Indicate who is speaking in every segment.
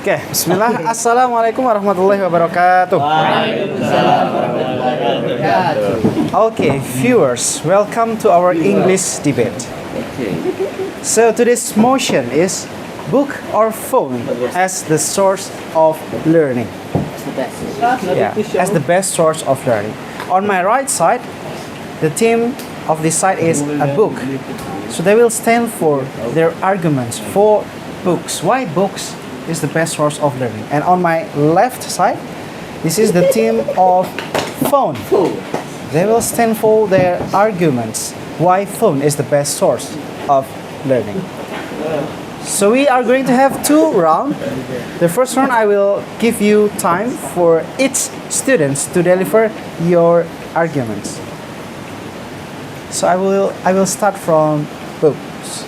Speaker 1: Oke, bismillah. Assalamualaikum warahmatullahi wabarakatuh. Okay, viewers, welcome to our English debate. So today's motion is book or phone as the source of learning. Yeah, as the best source of learning. On my right side, the team of this side is a book. So they will stand for their arguments for books. Why books is the best source of learning? And on my left side, this is the team of phone. They will stand for their arguments why phone is the best source of learning. So we are going to have two rounds. The first round I will give you time for each students to deliver your arguments. So I will start from books.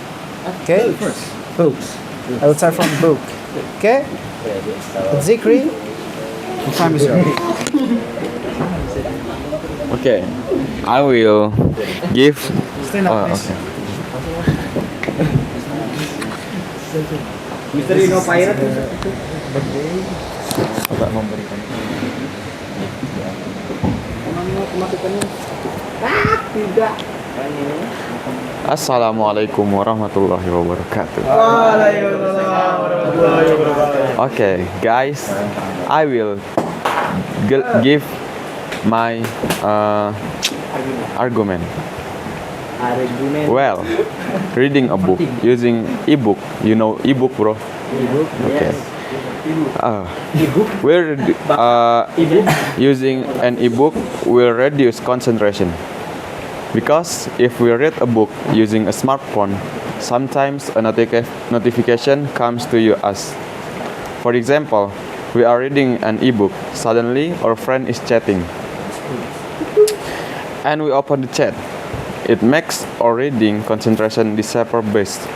Speaker 1: Okay? Books. I will start from book. Okay? Zikri, the time is yours.
Speaker 2: Okay, I will give.
Speaker 1: Stand up, please.
Speaker 2: Okay.
Speaker 1: Mr. Rino Pirate.
Speaker 2: Assalamualaikum warahmatullahi wabarakatuh. Okay, guys, I will give my argument. Well, reading a book using ebook. You know ebook, bro? Okay. Using an ebook will reduce concentration. Because if we read a book using a smartphone, sometimes a notification comes to us. For example, we are reading an ebook, suddenly our friend is chatting. And we open the chat. It makes our reading concentration disappear-based.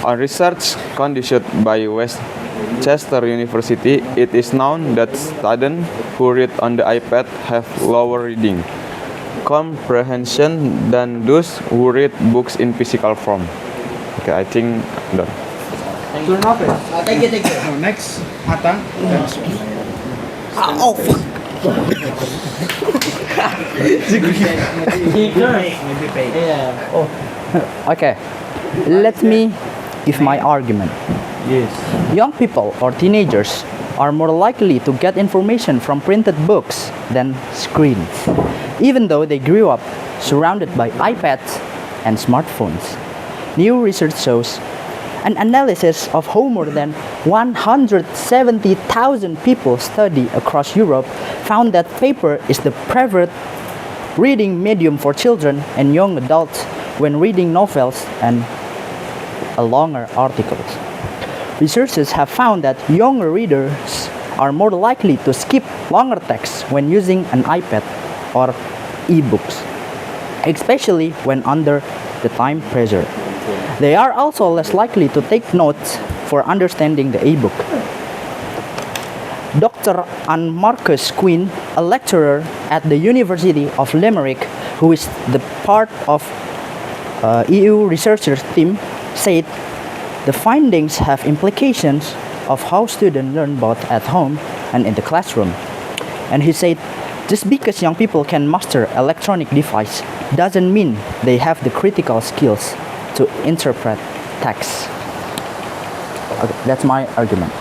Speaker 2: On research conducted by Westchester University, it is known that students who read on the iPad have lower reading comprehension than those who read books in physical form. Okay, I think done.
Speaker 1: Turn off it. Thank you. No, next, Hatta. Oh, fuck.
Speaker 3: Okay, let me give my argument.
Speaker 1: Yes.
Speaker 3: Young people or teenagers are more likely to get information from printed books than screens, even though they grew up surrounded by iPads and smartphones. New research shows an analysis of how more than 170,000 people studied across Europe found that paper is the preferred reading medium for children and young adults when reading novels and longer articles. Researchers have found that younger readers are more likely to skip longer texts when using an iPad or e-books, especially when under the time pressure. They are also less likely to take notes for understanding the e-book. Dr. Anne Marcus Quinn, a lecturer at the University of Limerick, who is the part of EU researchers team, said the findings have implications of how students learn both at home and in the classroom. And he said, just because young people can master electronic device doesn't mean they have the critical skills to interpret text. Okay, that's my argument.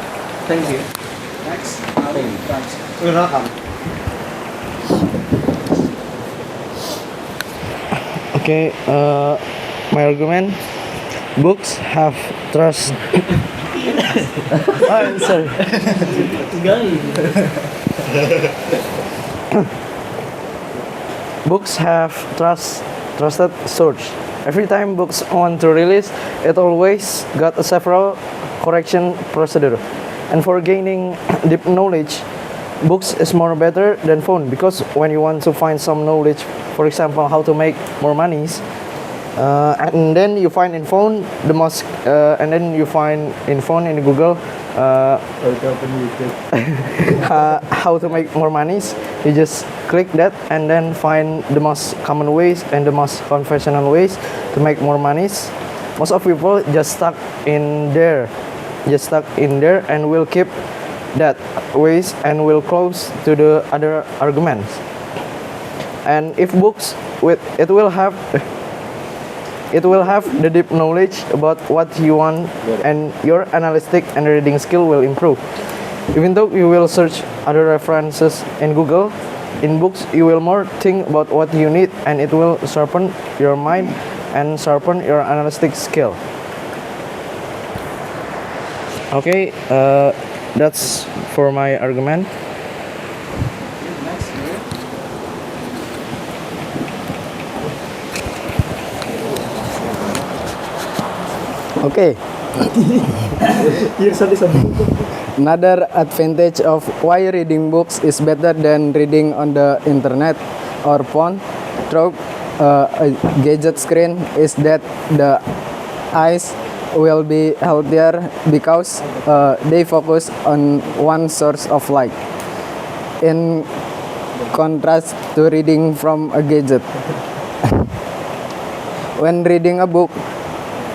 Speaker 1: Thank you. Next. Thanks. You're welcome.
Speaker 4: Okay, my argument: books have trust.
Speaker 3: Oh, sorry.
Speaker 4: Books have trusted source. Every time books want to release, it always got a several correction procedure. And for gaining deep knowledge, books is more better than phone, because when you want to find some knowledge, for example, how to make more monies, and then you find in phone the most, and then you find in phone in Google how to make more monies. You just click that and then find the most common ways and the most conventional ways to make more monies. Most of people just stuck in there just stuck in there and will keep that ways and will close to the other arguments. And if books with it will have the deep knowledge about what you want, and your analytic and reading skill will improve. Even though you will search other references in Google, in books you will more think about what you need, and it will sharpen your mind and sharpen your analytic skill. Okay, that's for my argument.
Speaker 5: Okay. Another advantage of why reading books is better than reading on the internet or phone through a gadget screen is that the eyes will be healthier because they focus on one source of light. In contrast to reading from a gadget. When reading a book,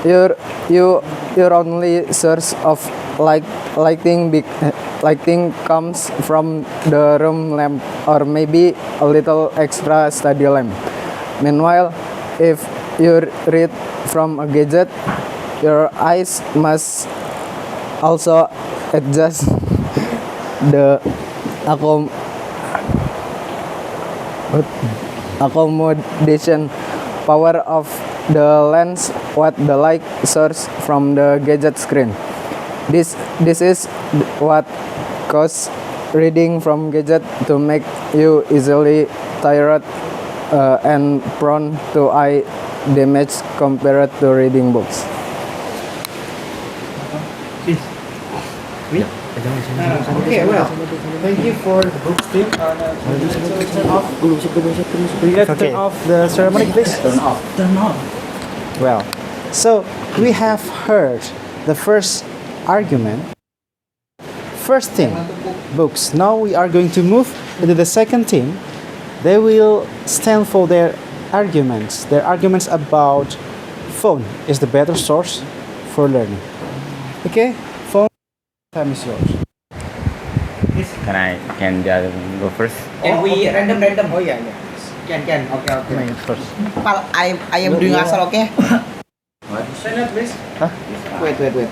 Speaker 5: your only source of lighting comes from the room lamp or maybe a little extra study lamp. Meanwhile, if you read from a gadget, your eyes must also adjust the accommodation power of the lens what the light source from the gadget screen. This is what causes reading from gadget to make you easily tired and prone to eye damage compared to reading books.
Speaker 1: Okay, well, thank you for the book team. Turn off. Will you guys turn off the ceremony, please? Turn off. Well, so we have heard the first argument. First team, books. Now we are going to move into the second team. They will stand for their arguments. Their arguments about phone is the better source for learning. Okay, phone. Time is yours.
Speaker 6: Can just go first?
Speaker 7: Can we random? Oh yeah. Can. Okay.
Speaker 1: First.
Speaker 7: Pal, I am doing asal, okay?
Speaker 1: Stand up, please.
Speaker 7: Wait. Wait.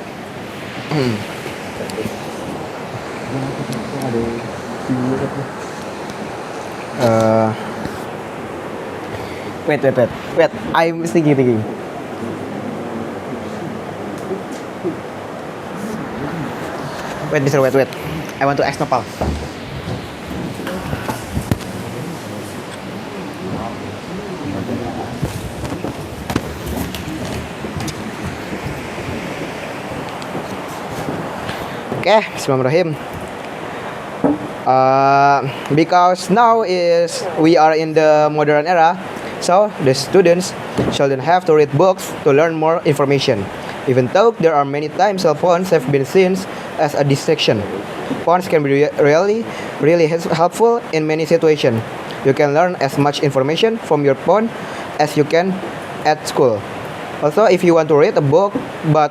Speaker 7: I'm thinking. Wait, Mister. Wait. I want to ask Nopal. Okay, Bismillahirrahmanirrahim. Because now we are in the modern era, so the students shouldn't have to read books to learn more information. Even though there are many times cell phones have been seen as a distraction, phones can be really helpful in many situations. You can learn as much information from your phone as you can at school. Also, if you want to read a book but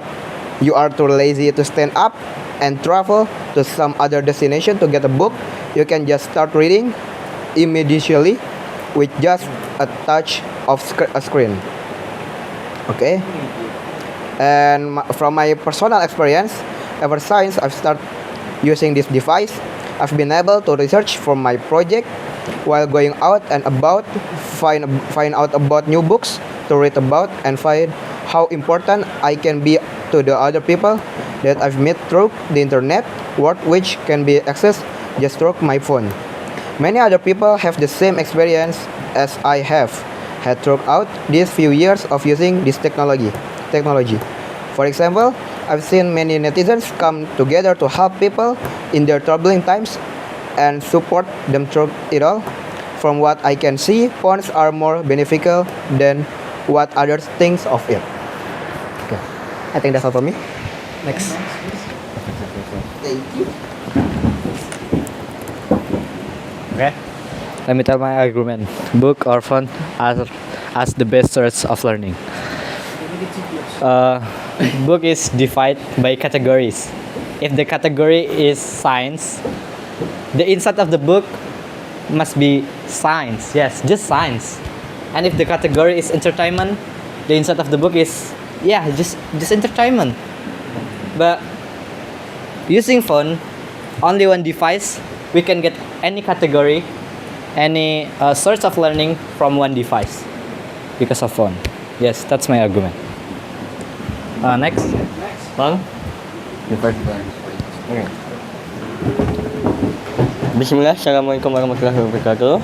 Speaker 7: you are too lazy to stand up and travel to some other destination to get a book, you can just start reading immediately with just a touch of a screen. Okay? And from my personal experience, ever since I've started using this device, I've been able to research for my project while going out and about, find out about new books to read about, and find how important I can be to the other people that I've met through the internet, work which can be accessed just through my phone. Many other people have the same experience as I have had throughout these few years of using this technology. For example, I've seen many netizens come together to help people in their troubling times and support them through it all. From what I can see, phones are more beneficial than what others think of it. Okay, I think that's all for me. Next.
Speaker 6: Okay. Let me tell my argument. Book or phone as the best source of learning. Book is divided by categories. If the category is science, the inside of the book must be science. Yes, just science. And if the category is entertainment, the inside of the book is just entertainment. But using phone, only one device, we can get any category, any source of learning from one device because of phone. Yes, that's my argument. Next. Bang? The first one. Okay. Bismillah, Assalamualaikum warahmatullahi wabarakatuh.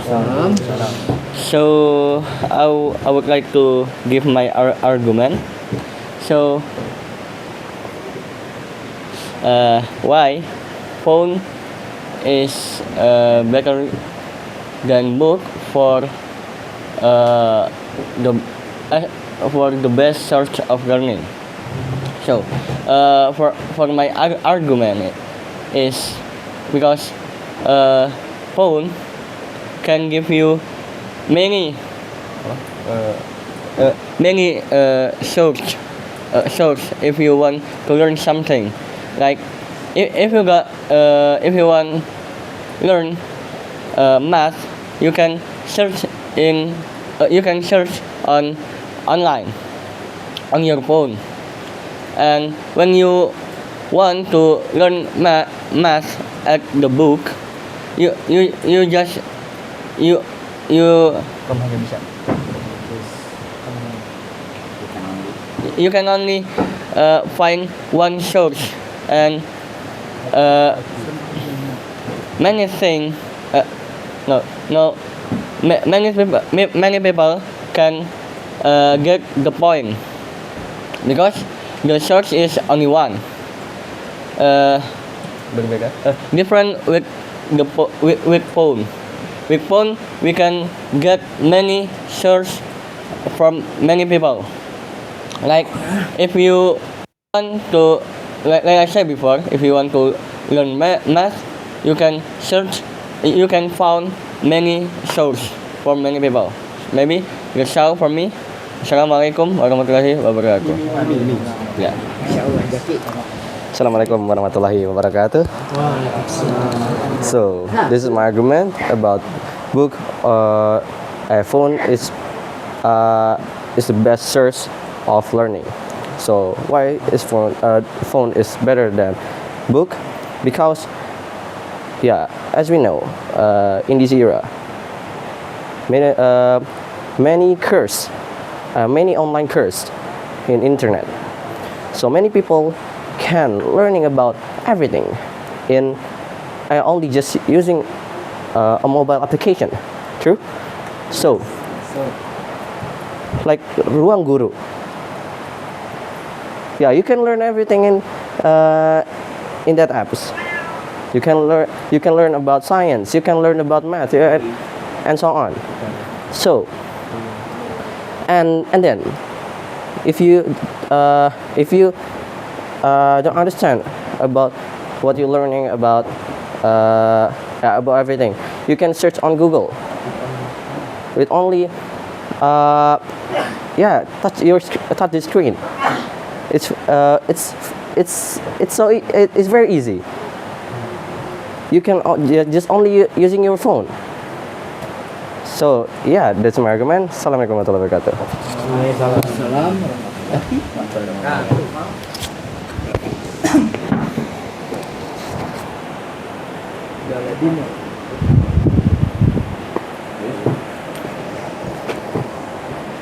Speaker 6: So, I would like to give my argument. So, why phone is better than book for the best source of learning. So, for my argument is because phone can give you many source if you want to learn something. Like if you want learn math, you can search on online on your phone. And when you want to learn math at the book, you can only find one source, and many things many people can get the point because the source is only one. Different with phone. With phone, we can get many source from many people. Like if you want to, like I said before, if you want to learn math, you can search, you can find many source from many people. Maybe that's all for me. Assalamualaikum warahmatullahi wabarakatuh. Yeah.
Speaker 8: Assalamualaikum warahmatullahi wabarakatuh. So this is my argument about book. A phone is the best source of learning. So why is phone is better than book? Because as we know, in this era, many online courses in internet. So many people can learning about everything in only just using a mobile application. True. So like Ruang Guru. Yeah, you can learn everything in that apps. You can learn about science. You can learn about math, and so on. So and then if you don't understand about what you're learning about everything, you can search on Google with only touch the screen. It's very easy. You can just only using your phone. So that's my argument. Assalamualaikum warahmatullahi wabarakatuh.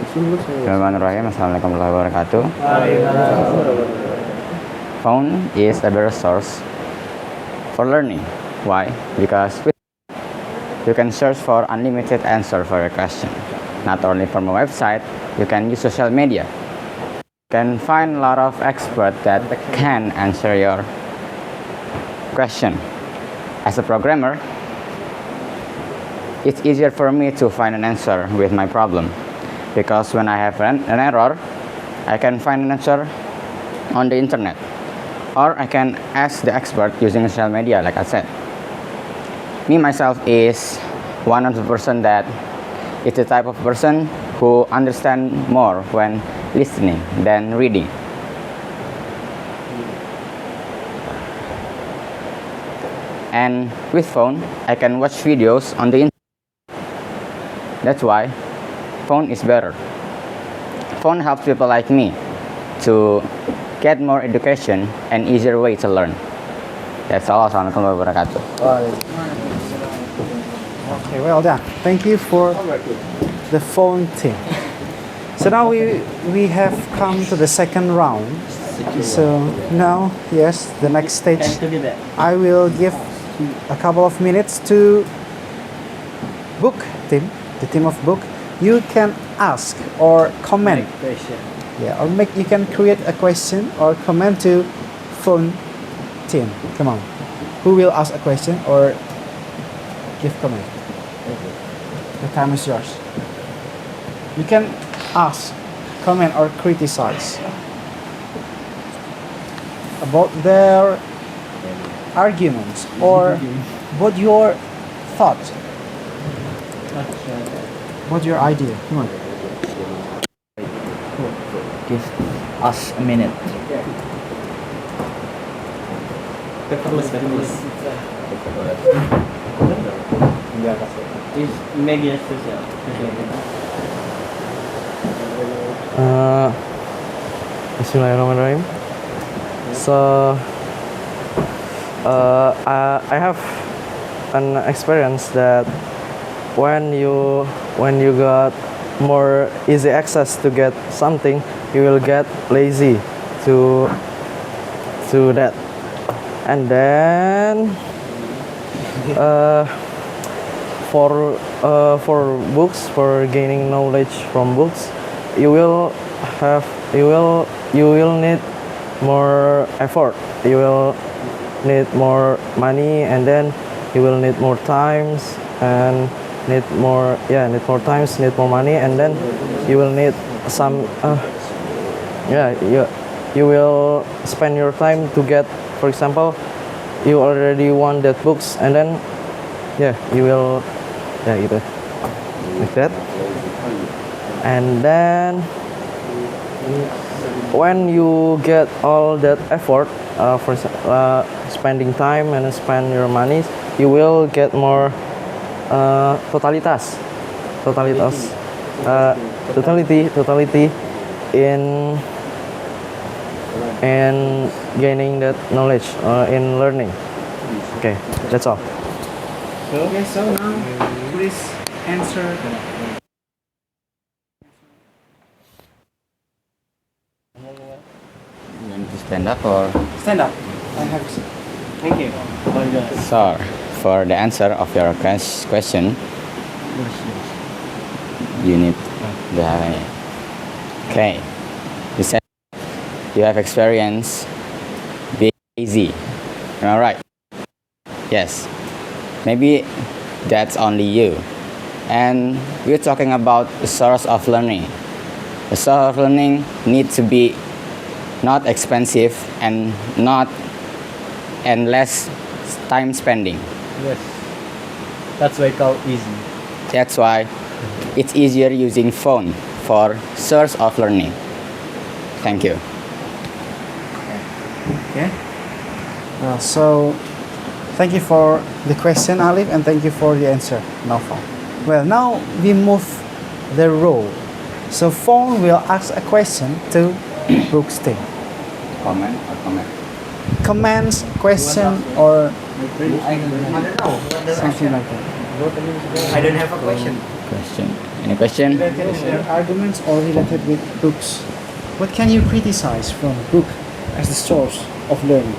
Speaker 6: Bismillahirrahmanirrahim. Assalamualaikum warahmatullahi wabarakatuh. Phone is a better source for learning. Why? Because you can search for unlimited answer for a question. Not only from a website, you can use social media. You can find a lot of experts that can answer your question. As a programmer, it's easier for me to find an answer with my problem, because when I have an error, I can find an answer on the internet, or I can ask the expert using social media, like I said. Me myself is one of the person that is the type of person who understand more when
Speaker 9: listening than reading. And with phone, I can watch videos on the internet. That's why phone is better. Phone helps people like me to get more education and easier way to learn. That's all. Assalamualaikum warahmatullahi wabarakatuh.
Speaker 1: Okay, well done. Thank you for the phone thing. So now we have come to the second round. So now, yes, the next stage, I will give a couple of minutes to book team, the team of book. You can ask or comment. Yeah, or you can create a question or comment to phone team. Come on. Who will ask a question or give comment? The time is yours. You can ask, comment or criticize about their arguments or what your thought, what your idea. Come on.
Speaker 3: Give us a minute.
Speaker 4: Bismillahirrahmanirrahim. So, I have an experience that when you got more easy access to get something, you will get lazy to that, and then for books, for gaining knowledge from books, you will need more effort. You will need more money, and then you will need more times and need more money, and then you will need some you will spend your time to get, for example, you already want that books, and then you will gitu like that, and then when you get all that effort for spending time and spend your money, you will get more totality in gaining that knowledge in learning. Okay, that's all.
Speaker 1: Okay, so now please answer.
Speaker 9: You want to stand up or?
Speaker 1: Stand up. I have. Thank you.
Speaker 9: So, for the answer of your question, you need to have any. Okay. You said you have experience being lazy. Am I right? Yes. Maybe that's only you. And we're talking about the source of learning. The source of learning needs to be not expensive and less time spending.
Speaker 6: Yes. That's why called easy.
Speaker 9: That's why it's easier using phone for source of learning. Thank you.
Speaker 1: Okay. So, thank you for the question, Alif, and thank you for the answer, Naufal. Well, now we move the role. So, phone will ask a question to Brooks team.
Speaker 9: Comment or comment?
Speaker 1: Comments, question, or something like that.
Speaker 7: I don't have a question.
Speaker 9: Question. Any question?
Speaker 1: Related with their arguments or related with books. What can you criticize from book as the source of learning?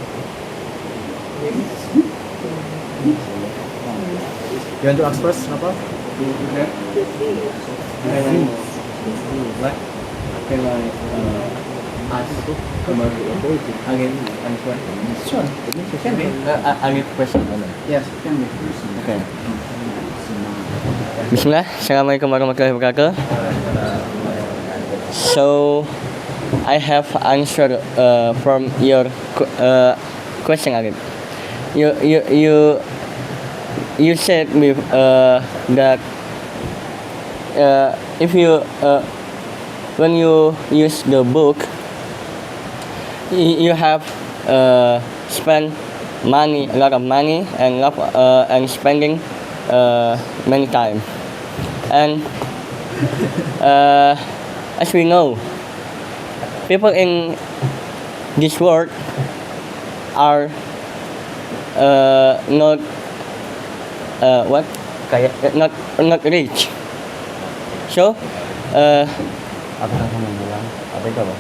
Speaker 6: You want to ask first, Napa?
Speaker 1: Sure, can be.
Speaker 6: I give question.
Speaker 1: Yes, can be.
Speaker 6: Okay. Bismillah. Assalamualaikum warahmatullahi wabarakatuh. So, I have answered from your question, Arif. You said with that if you
Speaker 10: when you use the book, you have spent money, a lot of money, and spending many time. And as we know, people in this world are not what kayak not rich. So
Speaker 9: Apa yang kamu bilang? Apa itu apa?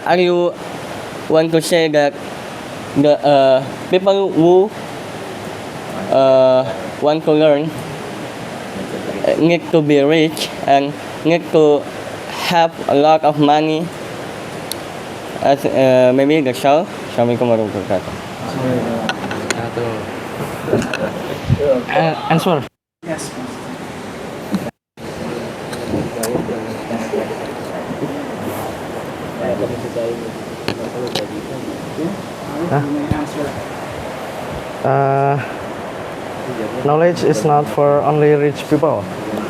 Speaker 10: are you want to say that the people who want to learn need to be rich and need to have a lot of money as maybe the show. Assalamualaikum warahmatullahi wabarakatuh.
Speaker 4: Answer.
Speaker 1: Yes.
Speaker 4: Knowledge is not for only rich people.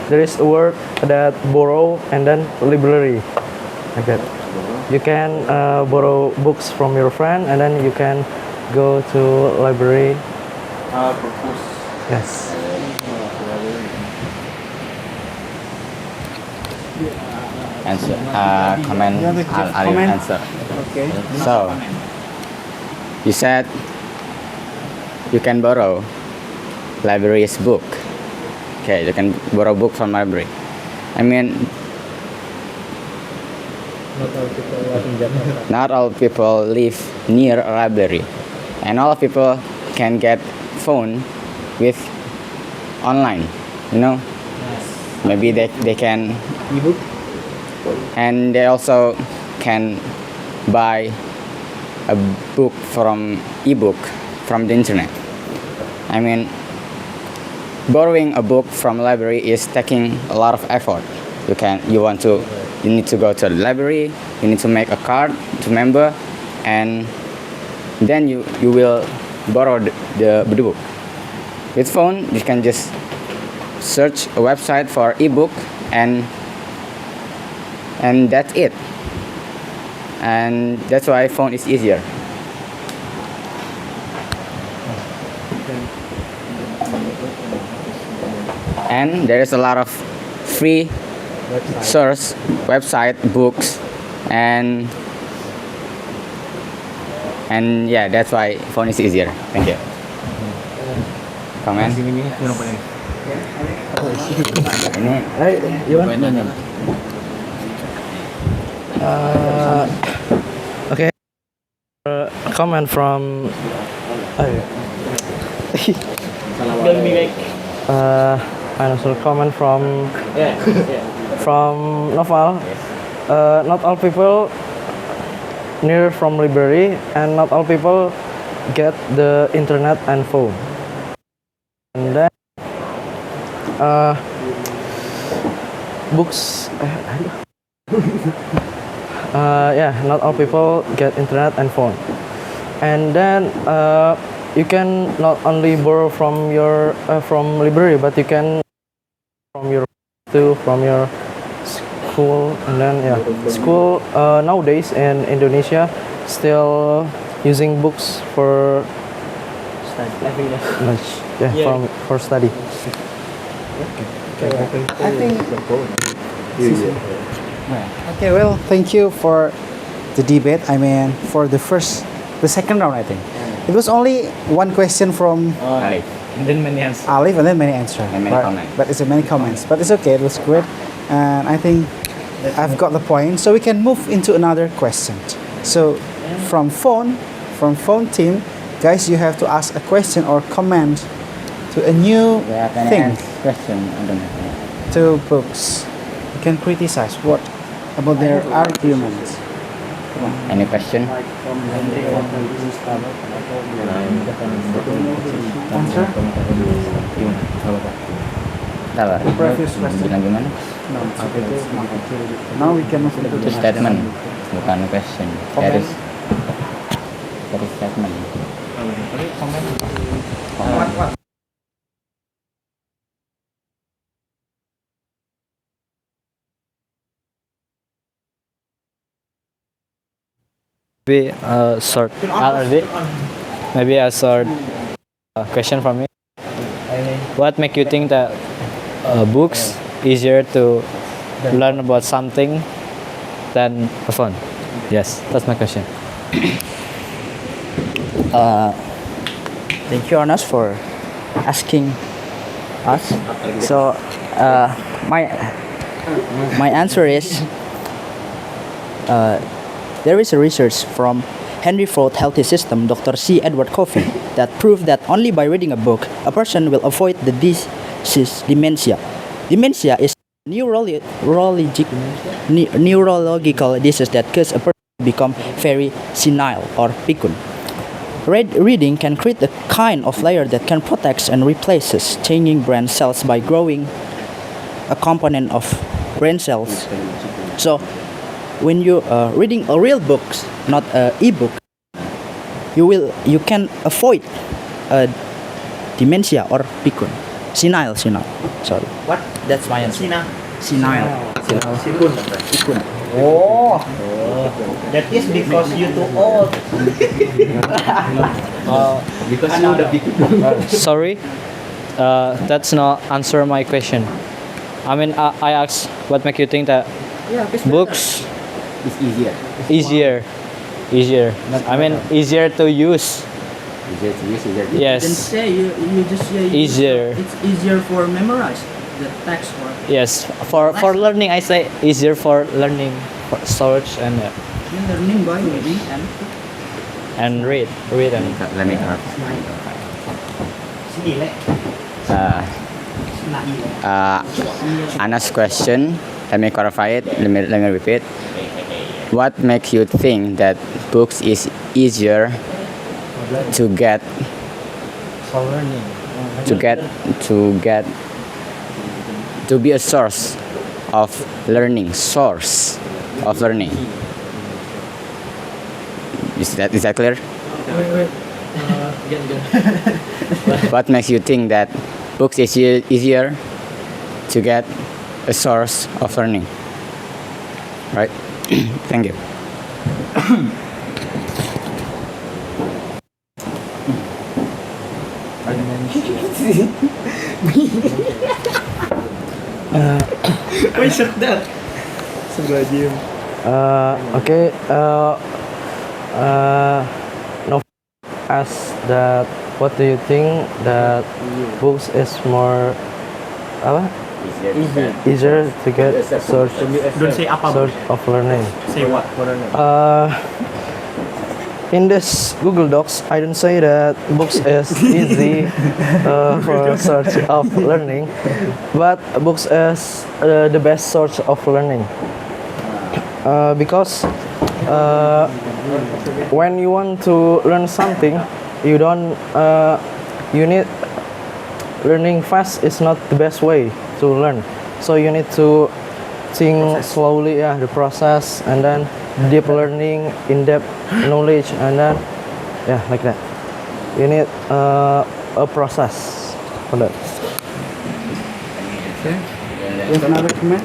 Speaker 4: There is a word that borrow and then library, like that. You can borrow books from your friend and then you can go to library. Yes.
Speaker 9: Answer. Comment. I'll
Speaker 1: comment?
Speaker 9: answer.
Speaker 1: Okay.
Speaker 9: So, you said you can borrow library's book. Okay, you can borrow book from library. I mean, not all people live near a library, and all people can get phone with online. You know, maybe they can
Speaker 1: Ebook.
Speaker 9: and they also can buy a book from ebook from the internet. I mean, borrowing a book from library is taking a lot of effort. You need to go to the library, you need to make a card to member, and then you will borrow the book. With phone, you can just search a website for ebook and that's it. And that's why phone is easier. And there is a lot of free source website books and yeah, that's why phone is easier. Thank you. Comment?
Speaker 4: Okay. A comment from. Another comment from Noval. Not all people near from library, and not all people get the internet and phone. And then books. Yeah, not all people get internet and phone. And then you can not only borrow from your from library, but you can from your school. And then yeah, school nowadays in Indonesia still using books for for study.
Speaker 1: I think. Okay, well, thank you for the debate. I mean, for the second round, I think. It was only one question from
Speaker 9: Alif.
Speaker 6: And then many answers.
Speaker 1: Alif and then many answers.
Speaker 9: And many comments.
Speaker 1: But it's many comments. But it's okay, it was great. And I think I've got the point. So we can move into another question. So from phone team, guys, you have to ask a question or comment to a new
Speaker 9: Do you have any
Speaker 1: thing.
Speaker 9: question? I don't have any.
Speaker 1: To books. You can criticize what about their arguments.
Speaker 9: Any question?
Speaker 1: Answer?
Speaker 9: Salah.
Speaker 1: Previous question.
Speaker 9: Bilang gimana?
Speaker 1: No, now we can move into
Speaker 9: Itu
Speaker 1: the
Speaker 9: statement, bukan question.
Speaker 1: Comment.
Speaker 9: That is statement.
Speaker 1: What?
Speaker 6: Maybe short already. Maybe a short question from me. What make you think that books easier to learn about something than a phone? Yes, that's my question.
Speaker 3: Thank you, Anas, for asking us. So, my answer is there is a research from Henry Ford Healthy System, Dr. C. Edward Coffey, that proved that only by reading a book, a person will avoid the disease dementia. Dementia is a neurological disease that causes a person to become very senile or picun. Reading can create a kind of layer that can protect and replaces changing brain cells by growing a component of brain cells. So, when you reading a real book, not an e-book, you can avoid dementia or picun, senile. Sorry. What? That's my answer. Senile. Picun.
Speaker 1: Oh, that is because you too old.
Speaker 6: Sorry, that's not answer my question. I mean, I asked what make you think that books
Speaker 3: It's easier.
Speaker 6: easier. I mean, easier to use.
Speaker 3: Easier to use. Easier to
Speaker 6: Yes.
Speaker 3: You can say you just say
Speaker 6: Easier.
Speaker 3: It's easier for memorize the text for
Speaker 6: Yes, for learning, I say easier for learning, for search and
Speaker 3: learning by reading and
Speaker 6: read and.
Speaker 9: Let me Anna's question. Let me clarify it. Let me repeat. What makes you think that books is easier to get
Speaker 6: For learning.
Speaker 9: to be a source of learning? Is that clear? What makes you think that books is easier to get a source of learning? Right? Thank you.
Speaker 4: Okay. No. Ask that. What do you think that books is more easier to get source of learning?
Speaker 1: Say what?
Speaker 4: In this Google Docs, I don't say that books is easy for source of learning, but books is the best source of learning. Because when you want to learn something, you need learning fast is not the best way to learn. So you need to think slowly, the process, and then deep learning, in-depth knowledge, and then like that. You need a process for that.
Speaker 1: Okay. You have another comment?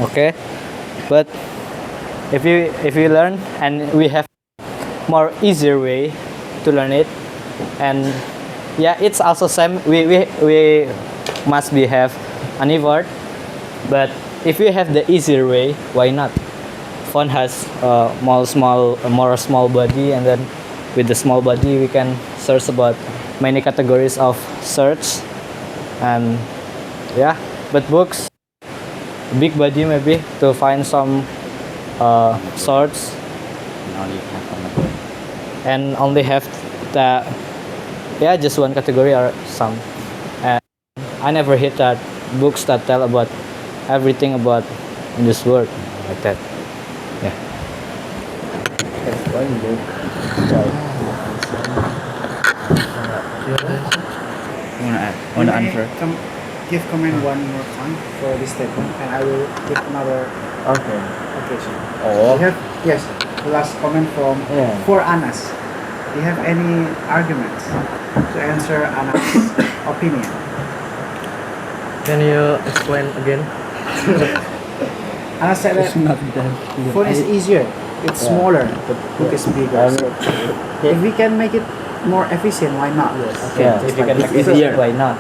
Speaker 6: Okay, but if you learn and we have more easier way to learn it, and it's also same. We must be have an effort, but if we have the easier way, why not? Phone has more small body, and then with the small body we can search about many categories of search, and but books big body maybe to find some sorts and only have the just one category or some. And I never hit that books that tell about everything about in this world like that.
Speaker 3: Want to answer?
Speaker 1: Give comment one more time for this statement, and I will give another occasion.
Speaker 3: Oh.
Speaker 1: Yes, last comment from for Anas. Do you have any arguments to answer Anas' opinion?
Speaker 4: Can you explain again?
Speaker 1: And I said that phone is easier. It's smaller. The book is bigger. So if we can make it more efficient, why not?
Speaker 6: Yeah, if you can make it easier, why not?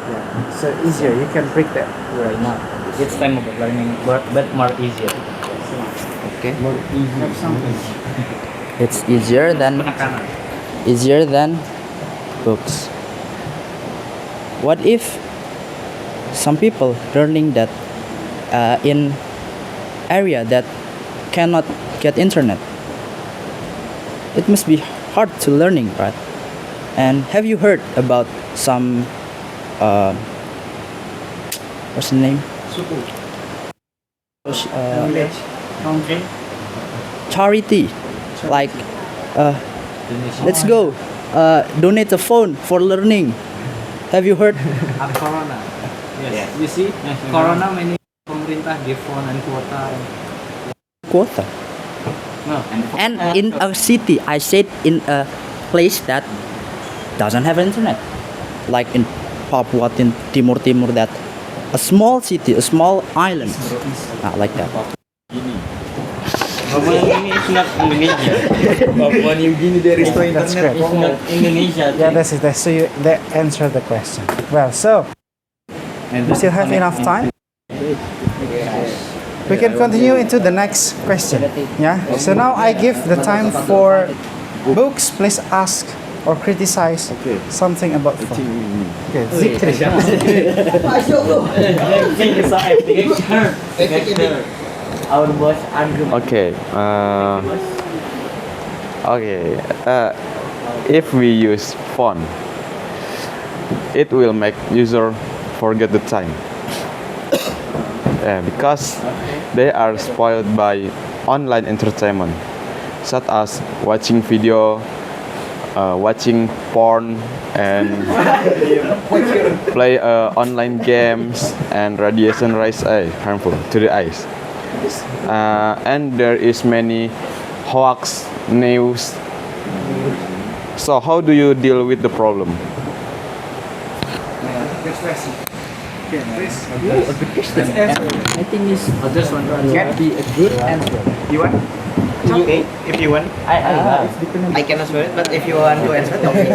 Speaker 1: So easier, you can break that.
Speaker 6: Why not? It's time of learning, but more easier.
Speaker 7: Okay.
Speaker 1: Have something.
Speaker 3: It's easier than books. What if some people learning that in area that cannot get internet? It must be hard to learning, right? And have you heard about some what's the name?
Speaker 1: Country.
Speaker 3: Charity, like let's go donate a phone for learning. Have you heard?
Speaker 6: And Corona. Yes. You see, Corona many pemerintah give phone and
Speaker 3: Quota.
Speaker 6: No.
Speaker 3: And in a city, I said in a place that doesn't have internet, like in Papua, in Timur, that a small city, a small island, like that.
Speaker 10: Papua New Guinea is not Indonesia.
Speaker 7: Papua New Guinea there is no
Speaker 1: That's
Speaker 7: internet.
Speaker 1: great.
Speaker 10: It's not Indonesia.
Speaker 1: Yeah, that's it. So you that answered the question. Well, so we still have enough time. We can continue into the next question. Yeah. So now I give the time for books. Please ask or criticize something about phone. Okay. Zikri.
Speaker 10: Our boss argument.
Speaker 2: Okay. If we use phone, it will make user forget the time. Because they are spoiled by online entertainment, such as watching video, watching porn, and play online games, and radiation rays harmful to the eyes. And there is many hoax news. So how do you deal with the problem?
Speaker 1: Next question. Okay, please.
Speaker 3: I think this can be a good answer.
Speaker 7: You want? It's okay. If you want, I can answer it. But if you want to answer it, okay.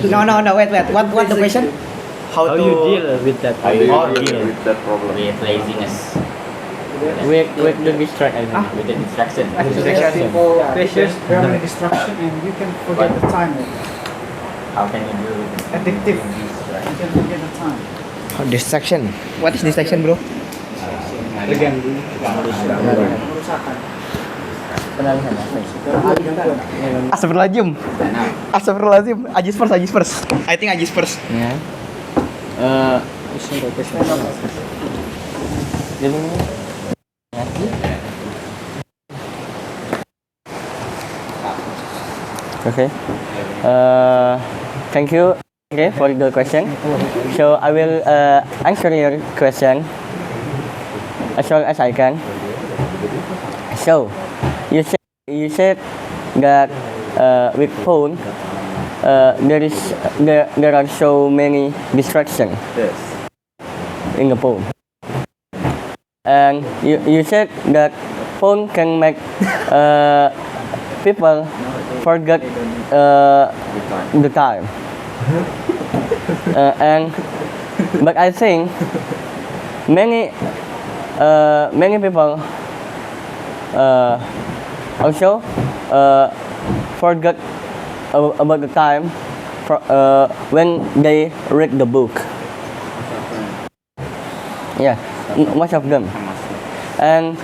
Speaker 7: No. Wait. What the question?
Speaker 6: How you deal with that?
Speaker 2: With that problem?
Speaker 9: With laziness.
Speaker 10: With the distraction.
Speaker 9: With the distraction.
Speaker 1: There's very many distraction and you can forget the time.
Speaker 9: How can you do
Speaker 1: Addictive.
Speaker 9: this?
Speaker 1: You can forget the time.
Speaker 7: Distraction. What is distraction, bro? Astagfirullahaladzim. Ajis first. I think Ajis first.
Speaker 10: Yeah. Okay. Thank you. Okay, for the question. So I will answer your question as well as I can. So you said that with phone there are so many distractions in the phone, and you said that phone can make people forget the time. But I think many people also forget about the time when they read the book. Yeah, most of them. And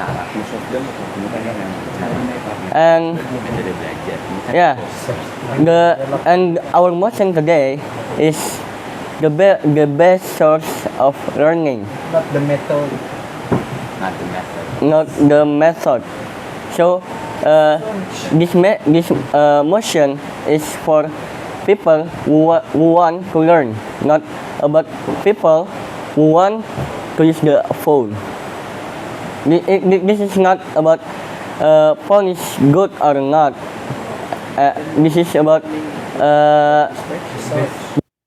Speaker 10: yeah, and our motion today is the best source of learning.
Speaker 6: Not the method.
Speaker 10: Not the method. So this motion is for people who want to learn, not about people who want to use the phone. This is not about phone is good or not. This is about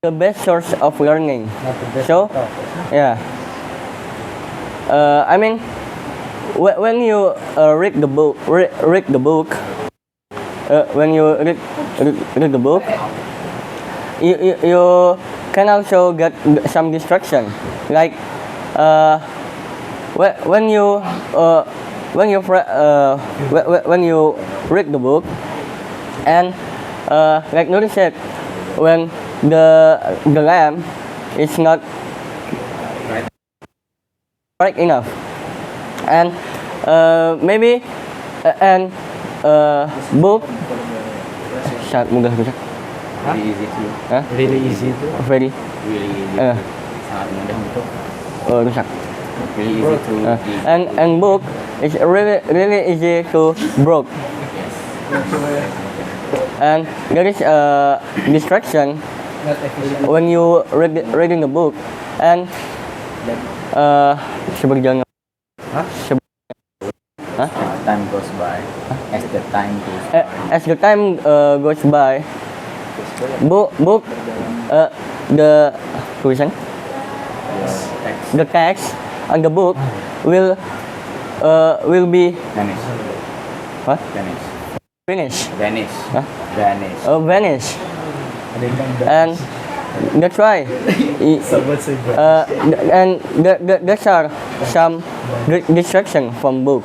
Speaker 10: the best source of learning. So, yeah. I mean, when you read the book, when you read the book, you can also get some distraction. Like when you when you read the book, and like Nuri said, when the lamp is not bright enough, and maybe and book sangat mudah rusak.
Speaker 9: Really easy to.
Speaker 10: Hah?
Speaker 4: Really easy to.
Speaker 10: Very
Speaker 9: Really easy. Sangat mudah untuk.
Speaker 10: rusak.
Speaker 9: Really easy to.
Speaker 10: And book is really easy to broke. And there is a distraction when you reading the book, and seberjalan
Speaker 9: Time goes by. As the time goes by.
Speaker 10: as the time goes by, book the tulisan, the text and the book will be
Speaker 9: Vanish.
Speaker 10: what
Speaker 9: Vanish.
Speaker 10: finished.
Speaker 9: Vanish.
Speaker 10: Huh?
Speaker 9: Vanish.
Speaker 10: Vanish. And that's why and there are some distraction from book,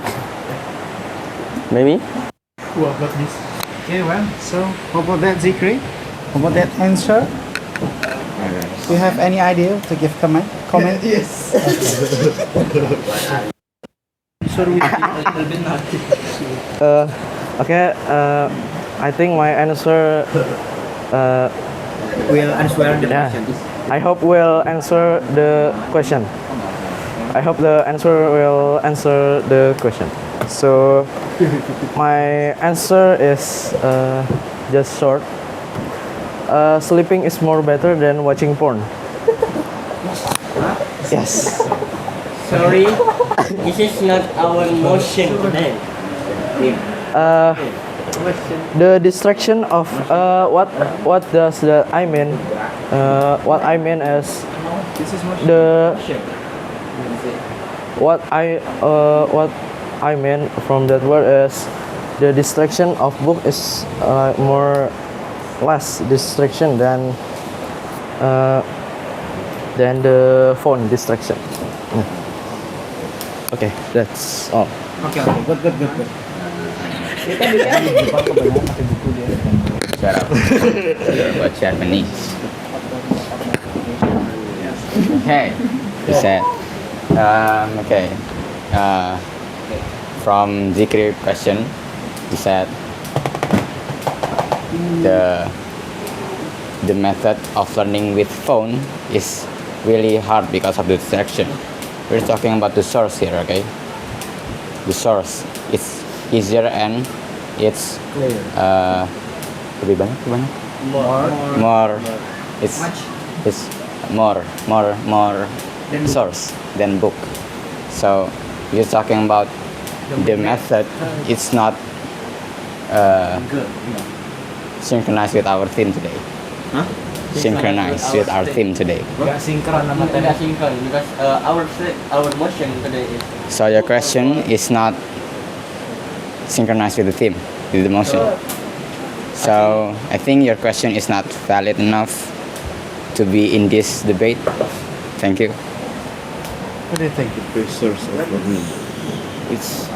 Speaker 10: maybe.
Speaker 1: Okay, well, so what about that, Zikri? What about that answer? Do you have any idea to give comment? Yes.
Speaker 4: Okay, I think my answer
Speaker 9: Will answer the
Speaker 4: Yeah.
Speaker 9: question.
Speaker 4: I hope will answer the question. I hope the answer will answer the question. So my answer is just short. Sleeping is more better than watching porn. Yes.
Speaker 10: Sorry, this is not our motion today.
Speaker 4: The distraction of what does the I mean? What I mean is the what I mean from that word is the distraction of book is more less distraction than the phone distraction. Okay, that's all.
Speaker 1: Okay, good.
Speaker 9: About Japanese. Okay. You said. Okay. From Zikri question, he said the method of learning with phone is really hard because of the distraction. We're talking about the source here, okay? The source it's easier and it's lebih banyak more it's more source than book. So you're talking about the method, it's not synchronized with our theme today. Synchronized with our theme today.
Speaker 10: Tidak sinkron because our motion today is.
Speaker 9: So your question is not synchronized with the theme, with the motion. So I think your question is not valid enough to be in this debate. Thank you.
Speaker 1: What do you think?
Speaker 2: It's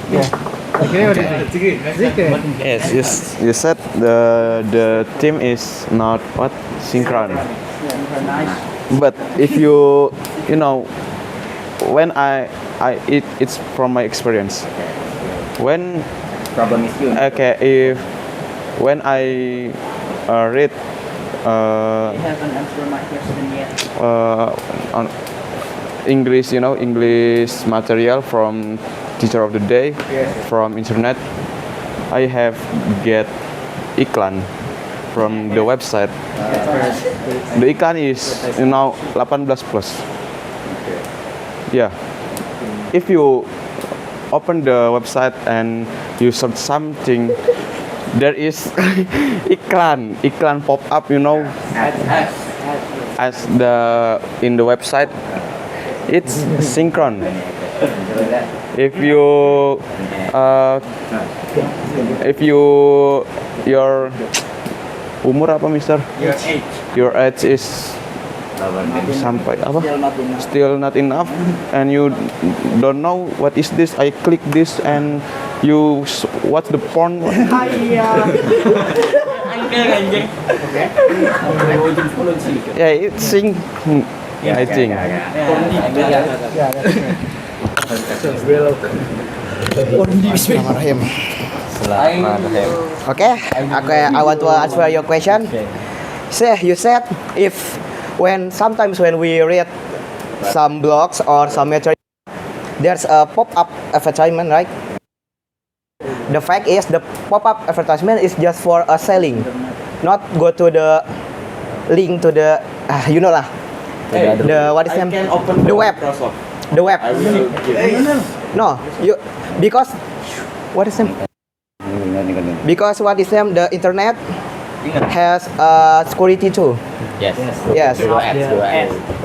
Speaker 1: Okay, what do you think? Zikri.
Speaker 2: yes. You said the theme is not what synchron. But if you know when it's from my experience. When
Speaker 9: Problem is you.
Speaker 2: okay when I read
Speaker 3: haven't answered my question yet.
Speaker 2: on English, English material from teacher of the day from internet, I have get iklan from the website. The iklan is 18 plus. Yeah. If you open the website and you search something, there is iklan pop up, as in the website. It's synchron. if you your umur apa Mister? Your age is sampai apa? Still not enough, and you don't know what is this. I click this and you watch the porn. Yeah, it's sing. I think.
Speaker 7: Bismillahirrahmanirrahim. Okay, I want to answer your question. You said sometimes when we read some blogs or some material, there's a pop-up advertisement, right? The fact is the pop-up advertisement is just for a selling, not go to the link to the you know lah. The what is name? The web. The web. No, you because what is name? Because what is name? The internet has security too. Yes.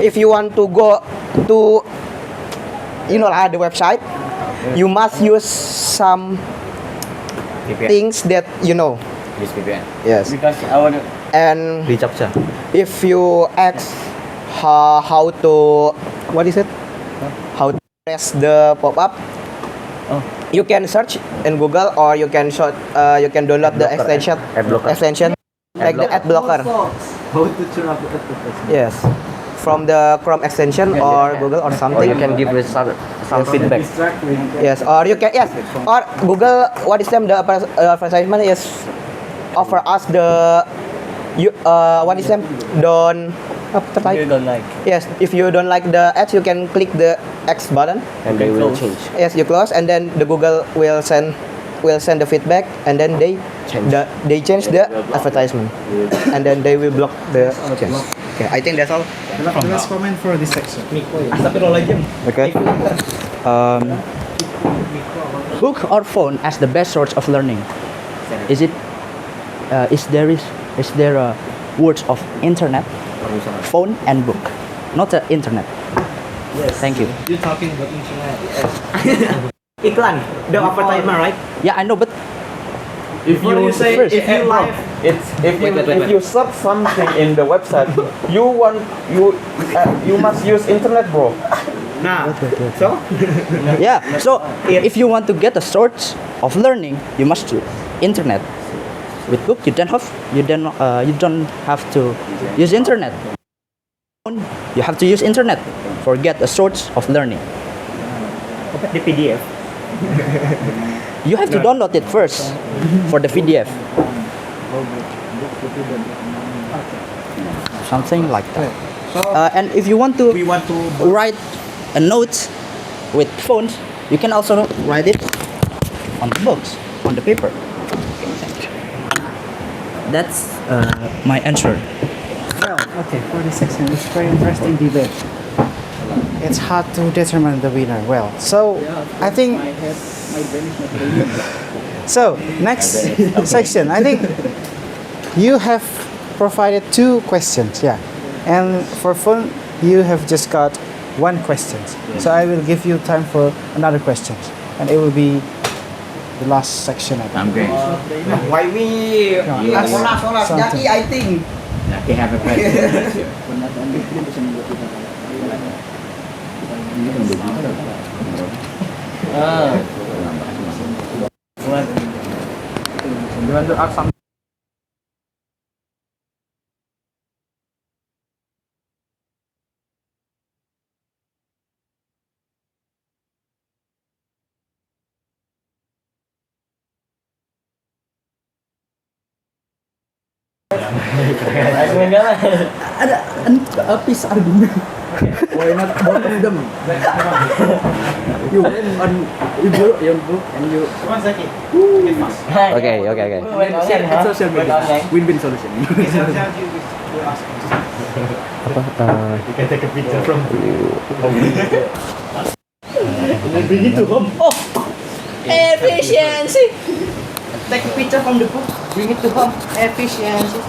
Speaker 7: If you want to go to the website, you must use some things that you know.
Speaker 9: Use VPN.
Speaker 7: Yes.
Speaker 10: Because our
Speaker 7: And if you ask how to what is it? How to press the pop-up? You can search in Google or you can download the extension like the ad blocker. Yes, from the Chrome extension or Google or something.
Speaker 8: Or you can give us some feedback.
Speaker 7: Yes, or you can or Google. What is them? The advertisement is offer us the what is them? Don't
Speaker 10: you don't like.
Speaker 7: Yes, if you don't like the ads, you can click the X button.
Speaker 8: And they will change.
Speaker 7: Yes, you close, and then the Google will send the feedback, and then they change the advertisement, and then they will block the change. Okay, I think that's all.
Speaker 1: The last comment for this section.
Speaker 2: Okay.
Speaker 3: Book or phone as the best source of learning? Is there a words of internet, phone and book, not the internet?
Speaker 1: Yes.
Speaker 3: Thank you.
Speaker 1: You're talking about internet. Iklan, the advertisement, right?
Speaker 3: Yeah, I know, but
Speaker 2: If you say
Speaker 3: first.
Speaker 2: if you search something in the website, you must use internet, bro.
Speaker 1: Nah. So?
Speaker 3: yeah, so if you want to get a source of learning, you must do internet. With book, you don't have to use internet. You have to use internet for get a source of learning.
Speaker 1: The PDF.
Speaker 3: You have to download it first for the PDF. Something like that. And if you want to write a note with phones, you can also write it on the books, on the paper. That's my answer.
Speaker 1: Well, okay, for this section, it's very interesting debate. It's hard to determine the winner. Well, so I think. So next section, I think you have provided 2 questions, yeah, and for phone you have just got 1 question. So I will give you time for another question, and it will be the last section. I think.
Speaker 7: Why we? Jackie, I think.
Speaker 9: Jackie have a question.
Speaker 10: You want to ask something?
Speaker 3: A piece argument.
Speaker 5: Why not both of them? You win on your book and you.
Speaker 8: Okay.
Speaker 5: Social media. Win-win solution.
Speaker 1: Bring it to home.
Speaker 3: Efficiency. Take a picture from the book, bring it to home. Efficiency.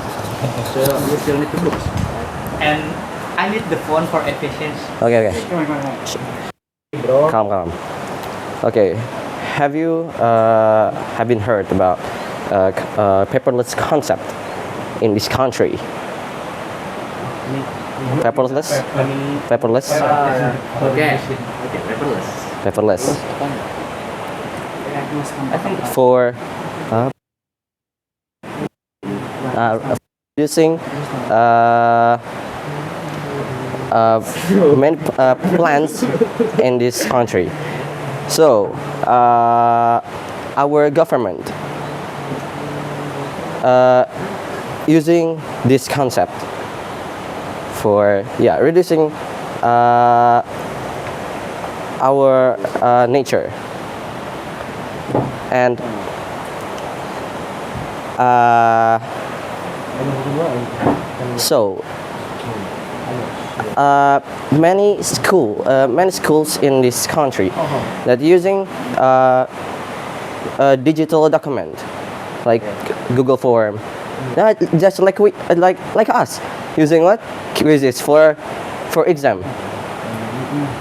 Speaker 5: So you still need the books.
Speaker 6: And I need the phone for efficiency.
Speaker 8: Okay. Calm. Okay, have you have been heard about paperless concept in this country? Paperless? Paperless? Paperless. For using many plants in this country. So our government using this concept for reducing our nature and so many schools in this country that using a digital document like Google Form, just like like us using what quizzes for exam,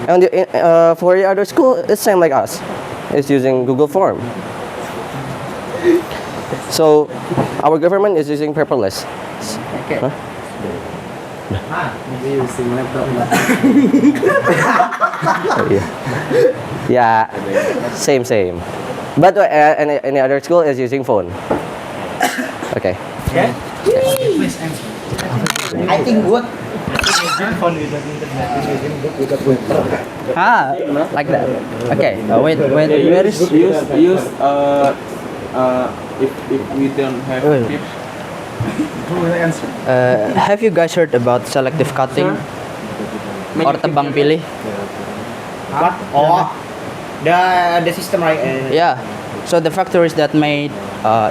Speaker 8: and for the other school it's same like us, it's using Google Form. So our government is using paperless.
Speaker 3: Okay.
Speaker 8: Huh? Yeah, same. But any other school is using phone. Okay.
Speaker 7: I think good.
Speaker 3: Like that. Okay. Wait. Where is?
Speaker 2: If we don't have tips.
Speaker 3: Have you guys heard about selective cutting or tebang pilih?
Speaker 7: What? Oh, the system, right?
Speaker 3: Yeah. So the factories that made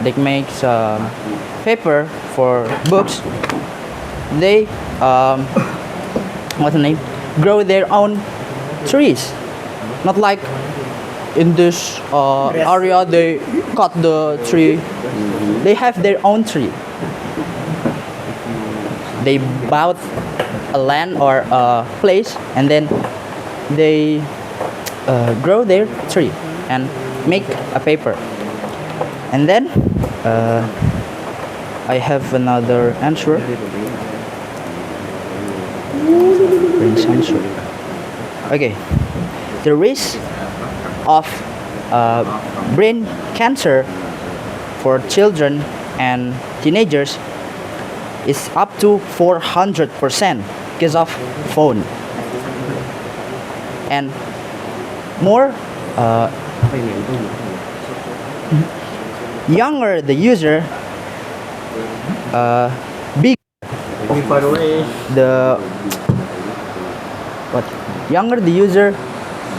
Speaker 3: they make paper for books, they what's the name? Grow their own trees, not like in this area they cut the tree. They have their own tree. They bought a land or a place and then they grow their tree and make a paper. And then I have another answer. Okay, the risk of brain cancer for children and teenagers is up to 400% because of phone. And more younger the user, big the what younger the user,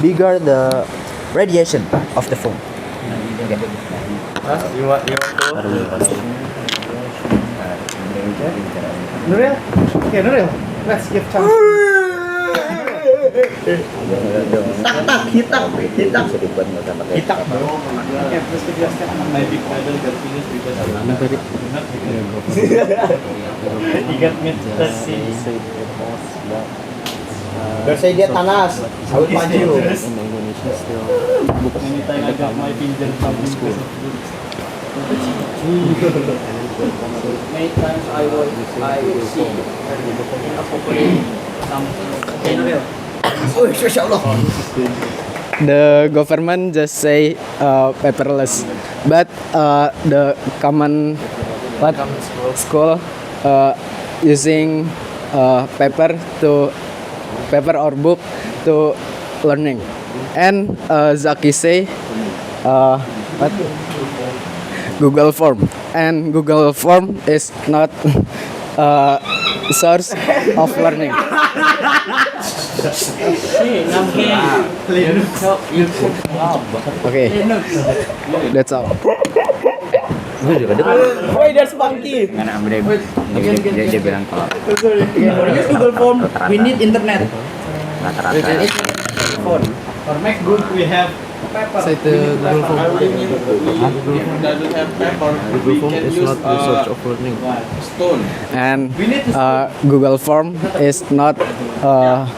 Speaker 3: bigger the radiation of the phone.
Speaker 2: You want to?
Speaker 1: Nuril? Okay, Nuril. Let's give chance.
Speaker 7: Hitak. Bersih dia tanas. Aku maju. Many times I see
Speaker 5: The government just say paperless, but the common school using paper or book to learning. And Zaki say what? Google Form, and Google Form is not source of learning. Okay, that's all.
Speaker 7: Woi, there's monkey.
Speaker 9: Dia bilang kalau
Speaker 3: Use Google Form. We need internet.
Speaker 1: Phone. For make good, we have paper.
Speaker 5: Say the Google Form.
Speaker 2: Doesn't have paper.
Speaker 8: Google Form is not the source of learning.
Speaker 2: Stone.
Speaker 5: And Google Form is not a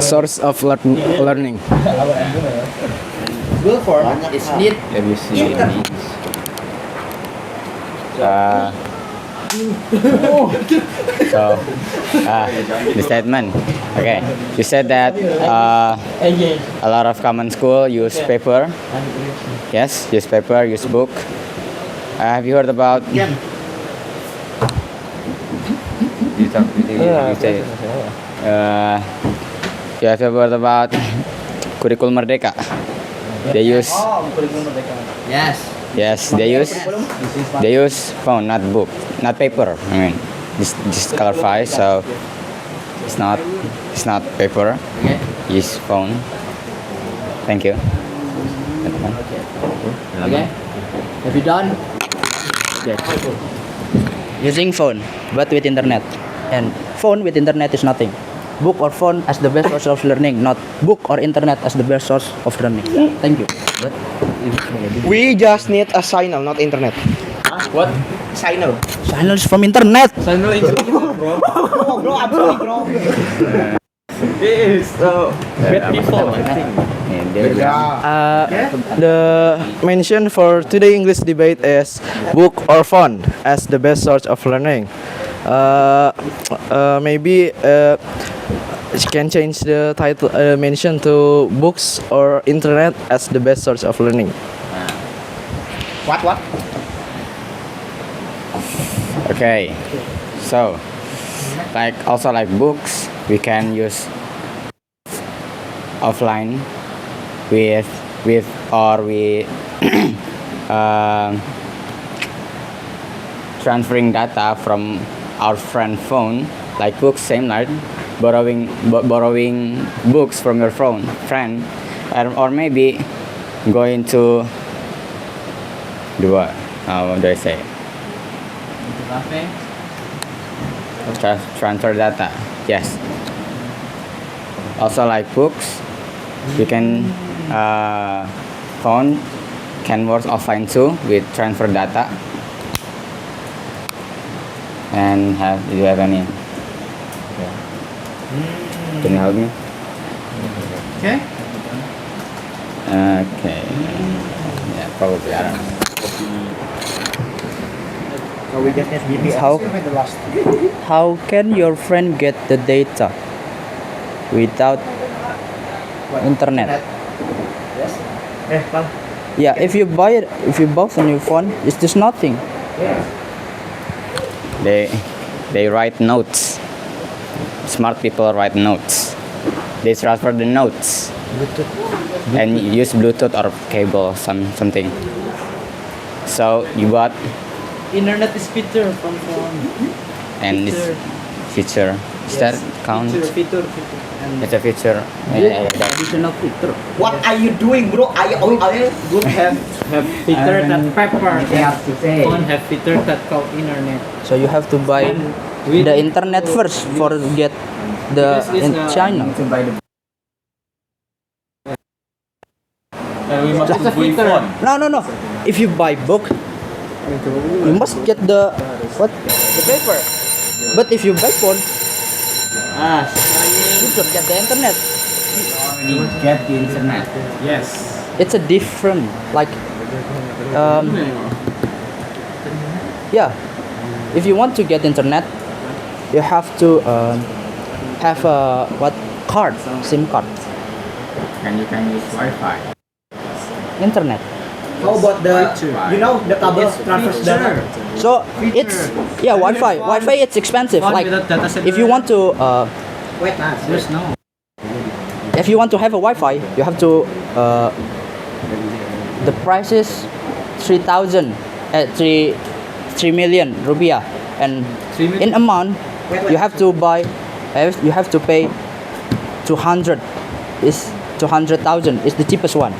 Speaker 5: source of learning.
Speaker 3: Google form is need
Speaker 9: Have you seen
Speaker 3: internet.
Speaker 9: So, the statement. Okay, you said that a lot of common school use paper. Yes, use paper, use book. Have you heard about? You say. You have heard about Kurikulum Merdeka? They use.
Speaker 3: Yes.
Speaker 9: Yes, they use phone, not book, not paper. I mean, just clarify. So it's not paper.
Speaker 3: Okay.
Speaker 9: Use phone. Thank you.
Speaker 3: Okay. Have you done? Using phone, but with internet. And phone with internet is nothing. Book or phone as the best source of learning, not book or internet as the best source of learning. Thank you.
Speaker 7: We just need a signal, not internet.
Speaker 6: What?
Speaker 7: Signal.
Speaker 3: Silence from internet.
Speaker 6: Bad people.
Speaker 4: The mention for today English debate is book or phone as the best source of learning. Maybe can change the title mention to books or internet as the best source of learning.
Speaker 7: What?
Speaker 9: Okay, so like books, we can use offline with or we transferring data from our friend phone, like books, same like borrowing books from your friend, or maybe going to do what? How do I say? Transfer data. Yes. Also like books, you can phone can work offline too with transfer data. And do you have any? Can you help me?
Speaker 3: Okay.
Speaker 9: Okay. Yeah, probably. I don't know.
Speaker 3: So we just need how can your friend get the data without internet? Yeah, if you buy a new phone, it's just nothing.
Speaker 9: They write notes. Smart people write notes. They transfer the notes and use Bluetooth or cable something. So you bought
Speaker 3: Internet is feature from phone.
Speaker 9: and this feature. Does that count?
Speaker 3: Feature.
Speaker 9: It's a feature.
Speaker 3: Additional feature.
Speaker 7: What are you doing, bro?
Speaker 6: Book have feature that paper. Phone have feature that called internet.
Speaker 3: So you have to buy the internet first for get the channel.
Speaker 6: And we must buy phone.
Speaker 3: No. If you buy book, you must get the paper. But if you buy phone, you should get the internet.
Speaker 9: Get the internet.
Speaker 6: Yes.
Speaker 3: It's a different yeah. If you want to get internet, you have to have a card, SIM card,
Speaker 9: And you can use Wi-Fi.
Speaker 3: internet.
Speaker 7: How about the the cable transfers data?
Speaker 3: So it's Wi-Fi. Wi-Fi it's expensive.
Speaker 6: Phone
Speaker 3: Like
Speaker 6: without data center.
Speaker 3: if you want to
Speaker 6: There's no.
Speaker 3: if you want to have a Wi-Fi, you have to the price is 3,000 3 million rupiah, and
Speaker 6: 3 million?
Speaker 3: in amount you have to pay 200 is 200,000 is the cheapest one.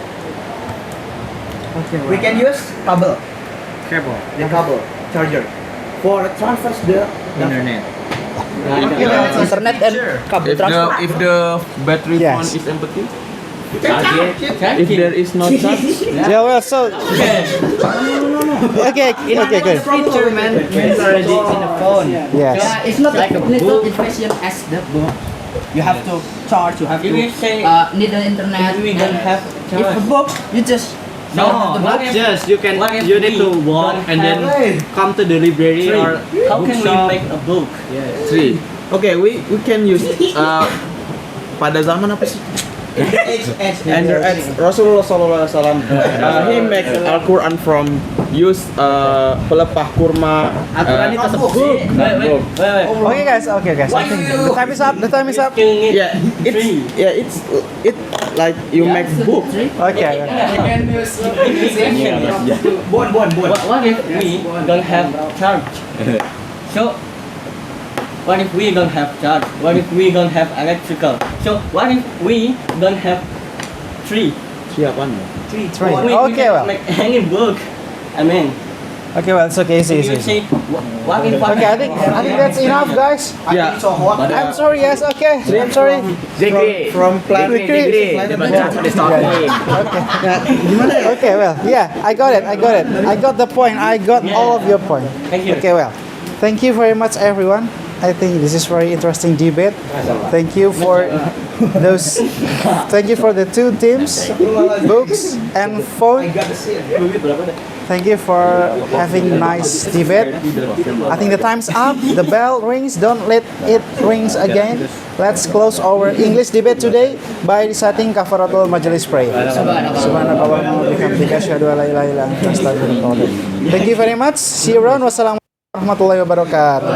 Speaker 7: We can use cable,
Speaker 6: Cable.
Speaker 7: the cable charger for transfers the
Speaker 6: Internet.
Speaker 3: Internet and cable transfer.
Speaker 2: If the battery
Speaker 1: Yes.
Speaker 2: phone is empty,
Speaker 6: If
Speaker 2: there is no charge,
Speaker 1: Yeah, well, so okay, good.
Speaker 3: Feature man, it's already in the phone.
Speaker 1: Yes.
Speaker 3: It's not like a book. It's not as the book. You have to charge. You have
Speaker 10: If we say
Speaker 3: need the internet.
Speaker 10: if we don't have
Speaker 3: If a book, you just
Speaker 6: No, not just. You can.
Speaker 10: what if
Speaker 6: You need to
Speaker 10: we
Speaker 6: walk
Speaker 10: don't
Speaker 6: and then
Speaker 10: have-
Speaker 6: come to the library
Speaker 10: Three.
Speaker 6: or
Speaker 10: How can we
Speaker 6: bookshop.
Speaker 10: make a book?
Speaker 2: 3. Okay, we can use pada zaman apa sih? And Rasulullah Sallallahu Alaihi Wasallam he make Al-Quran from use pelepah kurma.
Speaker 6: Al-Quran itu book.
Speaker 10: Wait.
Speaker 1: Okay, guys. Okay, guys. I think the time is up. The time is up.
Speaker 10: Still need
Speaker 2: Yeah, it's like you make book.
Speaker 1: Okay.
Speaker 10: What if we don't have charge? So, what if we don't have charge? What if we don't have electrical? So, what if we don't have tree?
Speaker 2: Siapa
Speaker 1: Three.
Speaker 10: We
Speaker 1: Okay,
Speaker 10: can
Speaker 1: well.
Speaker 10: make any book. I mean,
Speaker 1: Okay, well. It's okay. Easy,
Speaker 10: you
Speaker 1: easy.
Speaker 10: say, what if
Speaker 1: Okay, I think that's enough, guys.
Speaker 2: Yeah.
Speaker 1: I'm sorry. Yes. Okay. I'm sorry.
Speaker 2: From planet
Speaker 1: Okay, well, yeah, I got it. I got the point. I got all of your point.
Speaker 10: Thank you.
Speaker 1: Okay, well, thank you very much, everyone. I think this is very interesting debate. Thank you for those. Thank you for the two teams, books and phone. Thank you for having nice debate. I think the time's up. The bell rings. Don't let it rings again. Let's close our English debate today by reciting kafaratul majelis prayer. Subhanakallahumma wa bihamdika asyhadu an la ilaha illa anta astaghfiruka wa atubu ilaik. Thank you very much. See you around. Wassalamualaikum warahmatullahi wabarakatuh.